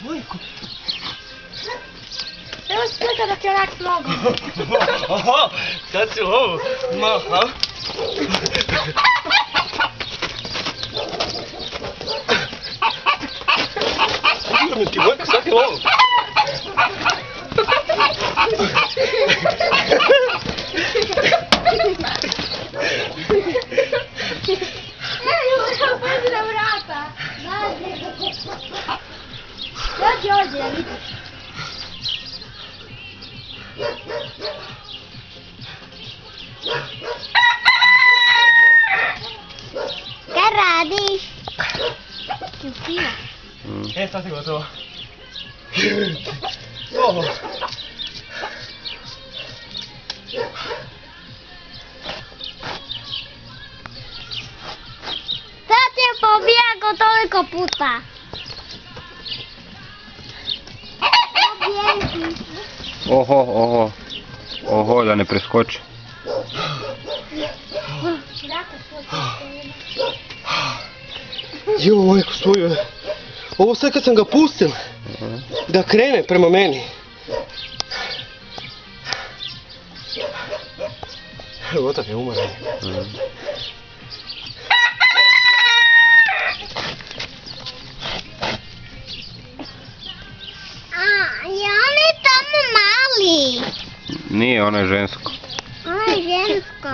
Majko. Evo slika dok je onak s nogom. Aha, sad ću ovo. Maha. Idem ti Majko, sad je ovo. Pazi na vrata. Dođi ovdje da vidiš. Kaj radiš? E, sad je gotovo. Ovo. Sad je pobjegao toliko puta. Oho, da ne preskoči. Jo, Majko, svoju. Ovo sad kad sam ga pustil, da krene prema meni. Gotav je umoran. Je on je tamo mali. Nije, ono je žensko. Ono je žensko.